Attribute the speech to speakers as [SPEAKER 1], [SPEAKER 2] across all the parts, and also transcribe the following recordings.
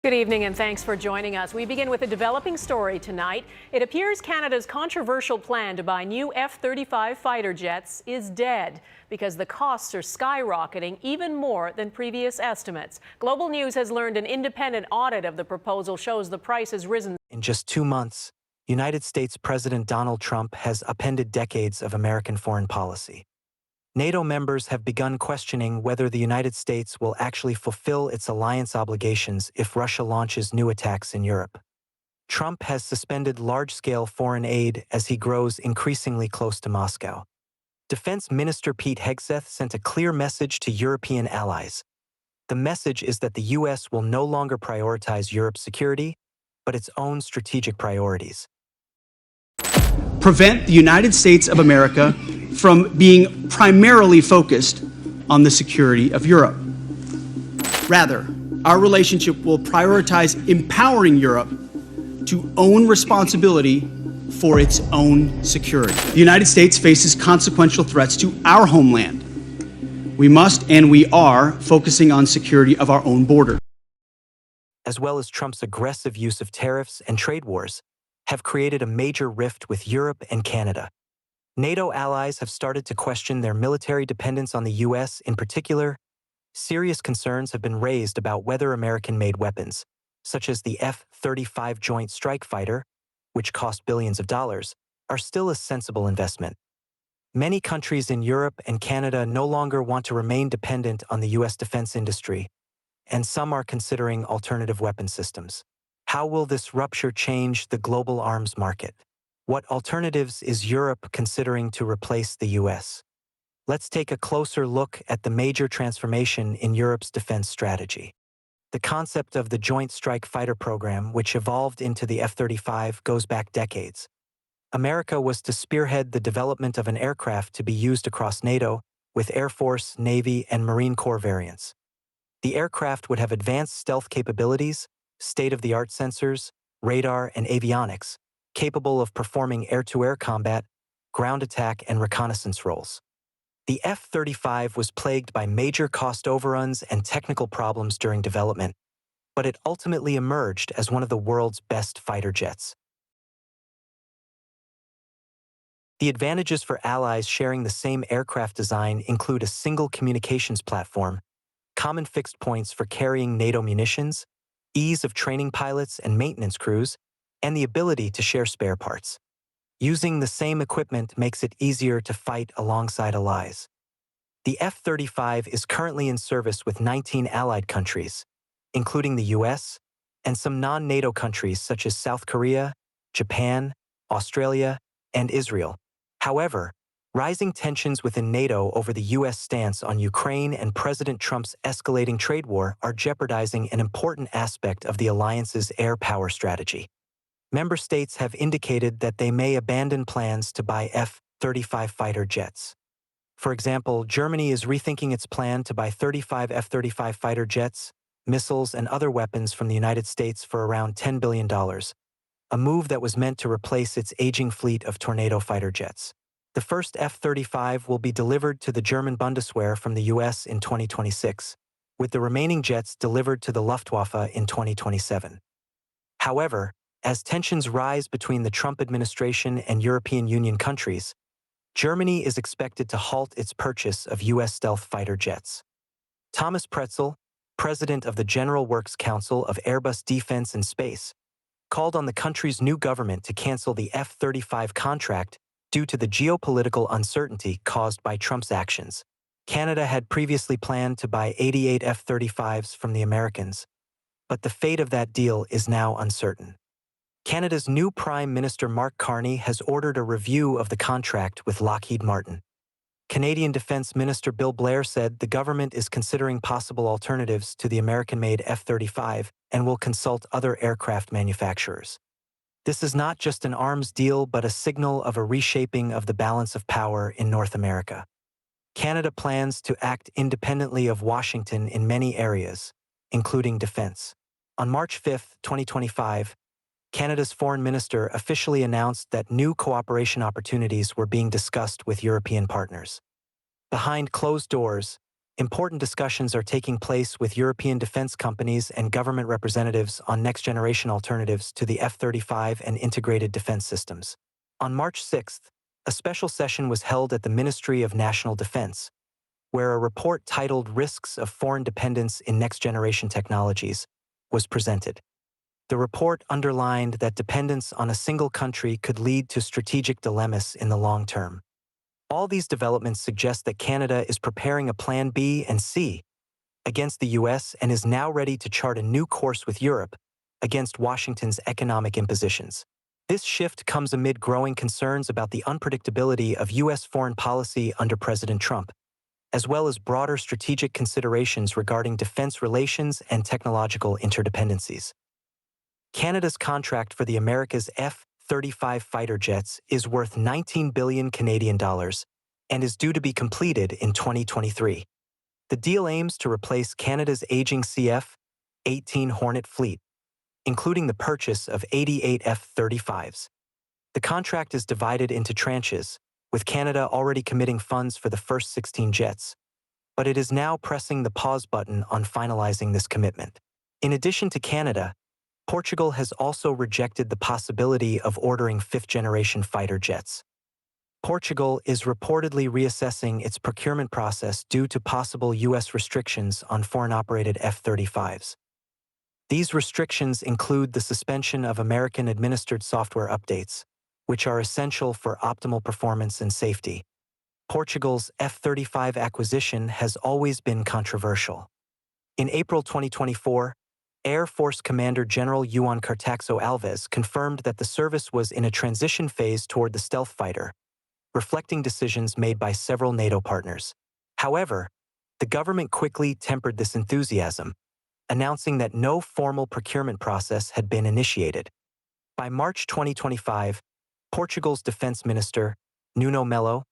[SPEAKER 1] Good evening and thanks for joining us. We begin with a developing story tonight. It appears Canada's controversial plan to buy new F-35 fighter jets is dead because the costs are skyrocketing even more than previous estimates. Global News has learned an independent audit of the proposal shows the price has risen.
[SPEAKER 2] In just 2 months, United States President Donald Trump has upended decades of American foreign policy. NATO members have begun questioning whether the United States will actually fulfill its alliance obligations if Russia launches new attacks in Europe. Trump has suspended large-scale foreign aid as he grows increasingly close to Moscow. Defense Minister Pete Hegseth sent a clear message to European allies. The message is that the U.S. will no longer prioritize Europe's security, but its own strategic priorities.
[SPEAKER 3] Prevent the United States of America from being primarily focused on the security of Europe. Rather, our relationship will prioritize empowering Europe to own responsibility for its own security. The United States faces consequential threats to our homeland. We must and we are focusing on security of our own border.
[SPEAKER 2] As well as Trump's aggressive use of tariffs and trade wars, have created a major rift with Europe and Canada. NATO allies have started to question their military dependence on the U.S. In particular. Serious concerns have been raised about whether American-made weapons, such as the F-35 Joint Strike Fighter, which cost billions of dollars, are still a sensible investment. Many countries in Europe and Canada no longer want to remain dependent on the U.S. defense industry, and some are considering alternative weapon systems. How will this rupture change the global arms market? What alternatives is Europe considering to replace the U.S.? Let's take a closer look at the major transformation in Europe's defense strategy. The concept of the Joint Strike Fighter program, which evolved into the F-35, goes back decades. America was to spearhead the development of an aircraft to be used across NATO, with Air Force, Navy, and Marine Corps variants. The aircraft would have advanced stealth capabilities, state-of-the-art sensors, radar, and avionics, capable of performing air-to-air combat, ground attack, and reconnaissance roles. The F-35 was plagued by major cost overruns and technical problems during development, but it ultimately emerged as one of the world's best fighter jets. The advantages for allies sharing the same aircraft design include a single communications platform, common fixed points for carrying NATO munitions, ease of training pilots and maintenance crews, and the ability to share spare parts. Using the same equipment makes it easier to fight alongside allies. The F-35 is currently in service with 19 allied countries, including the US, and some non-NATO countries such as South Korea, Japan, Australia, and Israel. However, rising tensions within NATO over the U.S. stance on Ukraine and President Trump's escalating trade war are jeopardizing an important aspect of the alliance's air power strategy. Member states have indicated that they may abandon plans to buy F-35 fighter jets. For example, Germany is rethinking its plan to buy 35 F-35 fighter jets, missiles, and other weapons from the United States for around $10 billion, a move that was meant to replace its aging fleet of Tornado fighter jets. The first F-35 will be delivered to the German Bundeswehr from the U.S. in 2026, with the remaining jets delivered to the Luftwaffe in 2027. However, as tensions rise between the Trump administration and European Union countries, Germany is expected to halt its purchase of U.S. stealth fighter jets. Thomas Pretzel, president of the General Works Council of Airbus Defence and Space, called on the country's new government to cancel the F-35 contract due to the geopolitical uncertainty caused by Trump's actions. Canada had previously planned to buy 88 F-35s from the Americans, but the fate of that deal is now uncertain. Canada's new Prime Minister Mark Carney has ordered a review of the contract with Lockheed Martin. Canadian Defence Minister Bill Blair said the government is considering possible alternatives to the American-made F-35 and will consult other aircraft manufacturers. This is not just an arms deal, but a signal of a reshaping of the balance of power in North America. Canada plans to act independently of Washington in many areas, including defense. On March 5, 2025, Canada's foreign minister officially announced that new cooperation opportunities were being discussed with European partners. Behind closed doors, important discussions are taking place with European defense companies and government representatives on next-generation alternatives to the F-35 and integrated defense systems. On March 6th, a special session was held at the Ministry of National Defense, where a report titled Risks of Foreign Dependence in Next-Generation Technologies was presented. The report underlined that dependence on a single country could lead to strategic dilemmas in the long term. All these developments suggest that Canada is preparing a Plan B and C against the US and is now ready to chart a new course with Europe against Washington's economic impositions. This shift comes amid growing concerns about the unpredictability of US foreign policy under President Trump, as well as broader strategic considerations regarding defense relations and technological interdependencies. Canada's contract for the America's F-35 fighter jets is worth 19 billion Canadian dollars and is due to be completed in 2023. The deal aims to replace Canada's aging CF-18 Hornet fleet, including the purchase of 88 F-35s. The contract is divided into tranches, with Canada already committing funds for the first 16 jets, but it is now pressing the pause button on finalizing this commitment. In addition to Canada, Portugal has also rejected the possibility of ordering fifth-generation fighter jets. Portugal is reportedly reassessing its procurement process due to possible U.S. restrictions on foreign-operated F-35s. These restrictions include the suspension of American-administered software updates, which are essential for optimal performance and safety. Portugal's F-35 acquisition has always been controversial. In April 2024, Air Force Commander General Juan Cartaxo Alves confirmed that the service was in a transition phase toward the stealth fighter, reflecting decisions made by several NATO partners. However, the government quickly tempered this enthusiasm, announcing that no formal procurement process had been initiated. By March 2025, Portugal's defense minister, Nuno Melo,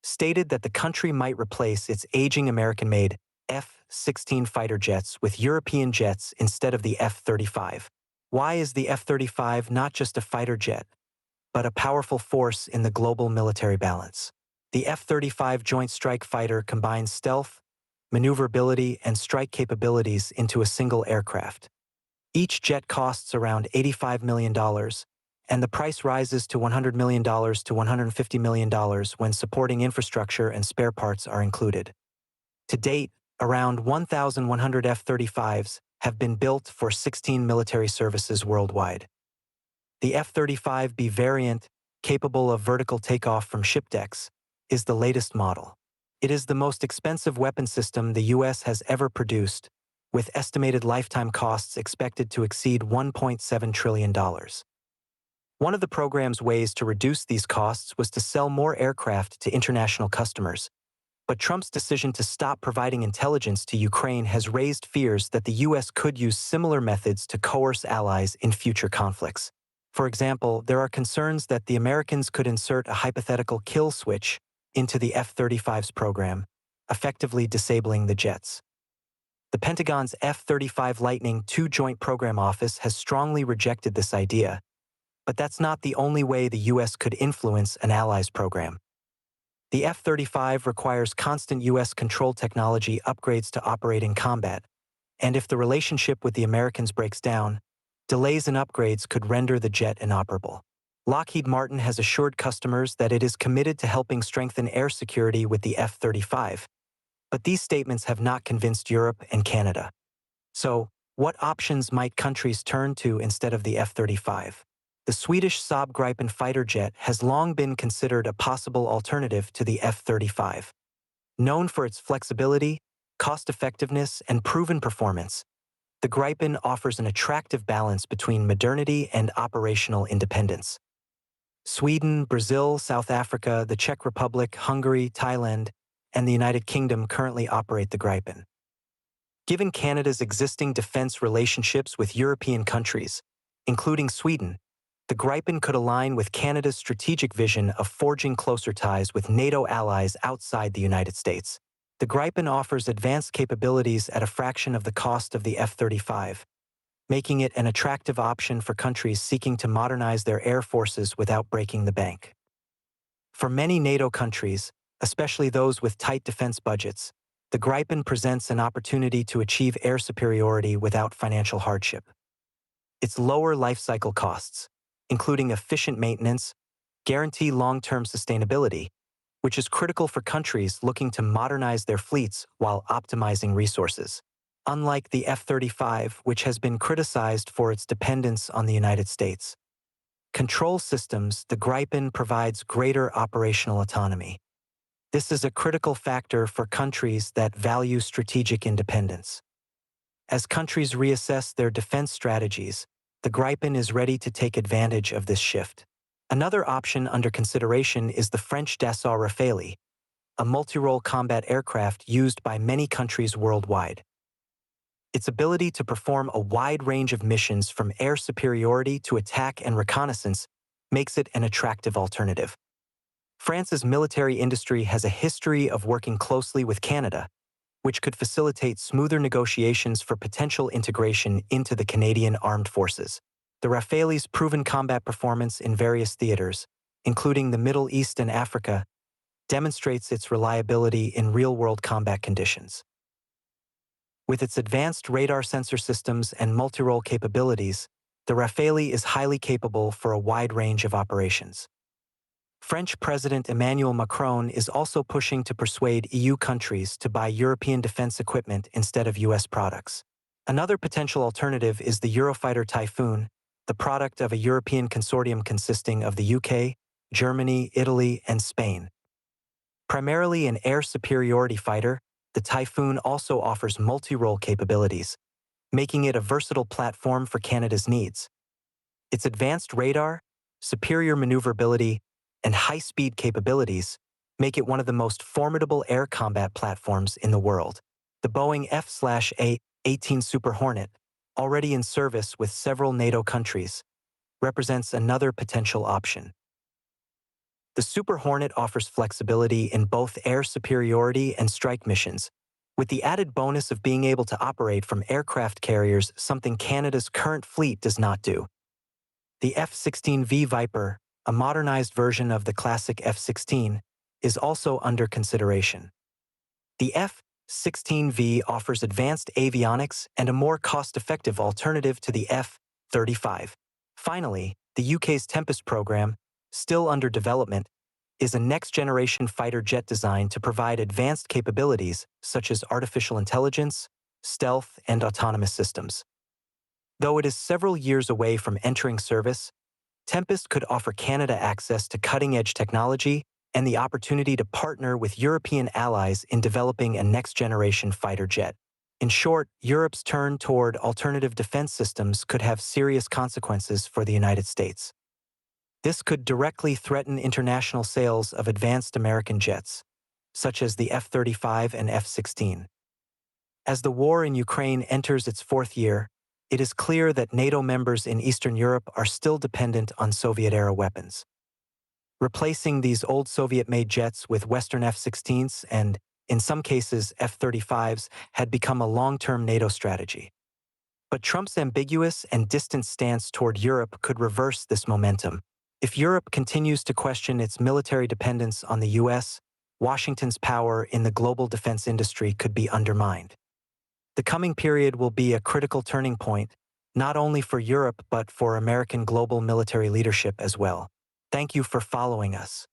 [SPEAKER 2] stated that the country might replace its aging American-made F-16 fighter jets with European jets instead of the F-35. Why is the F-35 not just a fighter jet, but a powerful force in the global military balance? The F-35 Joint Strike Fighter combines stealth, maneuverability, and strike capabilities into a single aircraft. Each jet costs around $85 million, and the price rises to $100 million to $150 million when supporting infrastructure and spare parts are included. To date, around 1,100 F-35s have been built for 16 military services worldwide. The F-35B variant, capable of vertical takeoff from ship decks, is the latest model. It is the most expensive weapon system the U.S. has ever produced, with estimated lifetime costs expected to exceed $1.7 trillion. One of the program's ways to reduce these costs was to sell more aircraft to international customers, but Trump's decision to stop providing intelligence to Ukraine has raised fears that the U.S. could use similar methods to coerce allies in future conflicts. For example, there are concerns that the Americans could insert a hypothetical kill switch into the F-35's program, effectively disabling the jets. The Pentagon's F-35 Lightning II Joint Program Office has strongly rejected this idea, but that's not the only way the U.S. could influence an ally's program. The F-35 requires constant U.S. control technology upgrades to operate in combat, and if the relationship with the Americans breaks down, delays in upgrades could render the jet inoperable. Lockheed Martin has assured customers that it is committed to helping strengthen air security with the F-35, but these statements have not convinced Europe and Canada. So, what options might countries turn to instead of the F-35? The Swedish Saab Gripen fighter jet has long been considered a possible alternative to the F-35. Known for its flexibility, cost-effectiveness, and proven performance, the Gripen offers an attractive balance between modernity and operational independence. Sweden, Brazil, South Africa, the Czech Republic, Hungary, Thailand, and the United Kingdom currently operate the Gripen. Given Canada's existing defense relationships with European countries, including Sweden, the Gripen could align with Canada's strategic vision of forging closer ties with NATO allies outside the United States. The Gripen offers advanced capabilities at a fraction of the cost of the F-35, making it an attractive option for countries seeking to modernize their air forces without breaking the bank. For many NATO countries, especially those with tight defense budgets, the Gripen presents an opportunity to achieve air superiority without financial hardship. Its lower life cycle costs, including efficient maintenance, guarantee long-term sustainability, which is critical for countries looking to modernize their fleets while optimizing resources. Unlike the F-35, which has been criticized for its dependence on the United States. Control systems, the Gripen provides greater operational autonomy. This is a critical factor for countries that value strategic independence. As countries reassess their defense strategies, the Gripen is ready to take advantage of this shift. Another option under consideration is the French Dassault Rafale, a multi-role combat aircraft used by many countries worldwide. Its ability to perform a wide range of missions from air superiority to attack and reconnaissance makes it an attractive alternative. France's military industry has a history of working closely with Canada, which could facilitate smoother negotiations for potential integration into the Canadian Armed Forces. The Rafale's proven combat performance in various theaters, including the Middle East and Africa, demonstrates its reliability in real-world combat conditions. With its advanced radar sensor systems and multi-role capabilities, the Rafale is highly capable for a wide range of operations. French President Emmanuel Macron is also pushing to persuade EU countries to buy European defense equipment instead of US products. Another potential alternative is the Eurofighter Typhoon, the product of a European consortium consisting of the UK, Germany, Italy, and Spain. Primarily an air superiority fighter, the Typhoon also offers multi-role capabilities, making it a versatile platform for Canada's needs. Its advanced radar, superior maneuverability, and high-speed capabilities make it one of the most formidable air combat platforms in the world. The Boeing F/A-18 Super Hornet, already in service with several NATO countries, represents another potential option. The Super Hornet offers flexibility in both air superiority and strike missions, with the added bonus of being able to operate from aircraft carriers, something Canada's current fleet does not do. The F-16V Viper, a modernized version of the classic F-16, is also under consideration. The F-16V offers advanced avionics and a more cost-effective alternative to the F-35. Finally, the UK's Tempest program, still under development, is a next-generation fighter jet designed to provide advanced capabilities such as artificial intelligence, stealth, and autonomous systems. Though it is several years away from entering service, Tempest could offer Canada access to cutting-edge technology and the opportunity to partner with European allies in developing a next-generation fighter jet. In short, Europe's turn toward alternative defense systems could have serious consequences for the United States. This could directly threaten international sales of advanced American jets, such as the F-35 and F-16. As the war in Ukraine enters its fourth year, it is clear that NATO members in Eastern Europe are still dependent on Soviet-era weapons. Replacing these old Soviet-made jets with Western F-16s and, in some cases, F-35s had become a long-term NATO strategy. But Trump's ambiguous and distant stance toward Europe could reverse this momentum. If Europe continues to question its military dependence on the US, Washington's power in the global defense industry could be undermined. The coming period will be a critical turning point, not only for Europe but for American global military leadership as well. Thank you for following us.